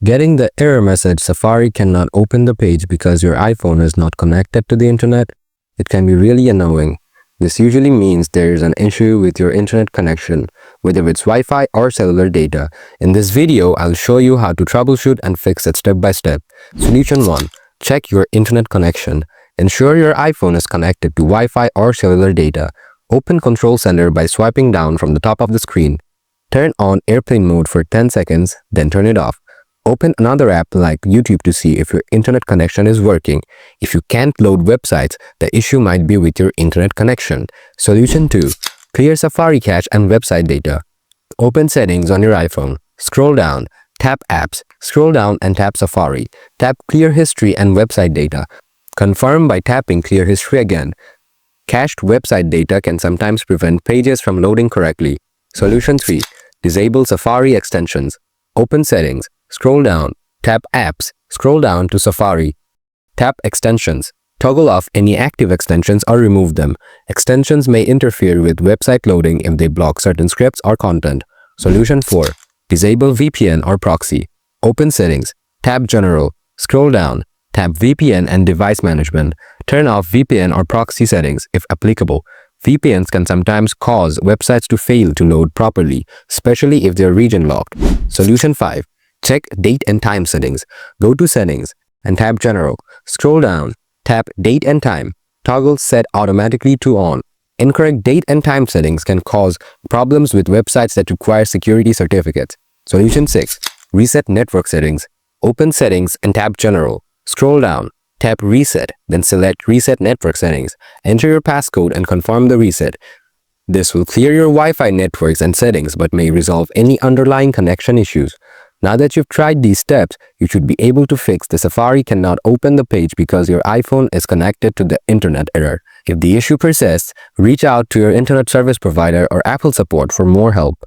Getting the error message Safari cannot open the page because your iPhone is not connected to the internet, it can be really annoying. This usually means there is an issue with your internet connection, whether it's Wi-Fi or cellular data. In this video, I'll show you how to troubleshoot and fix it step by step. Solution 1. Check your internet connection. Ensure your iPhone is connected to Wi-Fi or cellular data. Open Control Center by swiping down from the top of the screen. Turn on airplane mode for 10 seconds, then turn it off. Open another app like YouTube to see if your internet connection is working. If you can't load websites, the issue might be with your internet connection. Solution 2. Clear Safari cache and website data. Open Settings on your iPhone. Scroll down. Tap Apps. Scroll down and tap Safari. Tap Clear History and Website Data. Confirm by tapping Clear History again. Cached website data can sometimes prevent pages from loading correctly. Solution 3. Disable Safari extensions. Open Settings. Scroll down, tap Apps, scroll down to Safari. Tap Extensions. Toggle off any active extensions or remove them. Extensions may interfere with website loading if they block certain scripts or content. Solution 4. Disable VPN or Proxy. Open Settings, tap General, scroll down, tap VPN and Device Management. Turn off VPN or Proxy settings if applicable. VPNs can sometimes cause websites to fail to load properly, especially if they are region locked. Solution 5. Check Date and Time settings. Go to Settings and tap General. Scroll down, tap Date and Time. Toggle Set Automatically to On. Incorrect date and time settings can cause problems with websites that require security certificates. Solution 6. Reset Network settings. Open Settings and tap General. Scroll down, tap Reset, then select Reset Network settings. Enter your passcode and confirm the reset. This will clear your Wi-Fi networks and settings but may resolve any underlying connection issues. Now that you've tried these steps, you should be able to fix the Safari cannot open the page because your iPhone is connected to the internet error. If the issue persists, reach out to your internet service provider or Apple support for more help.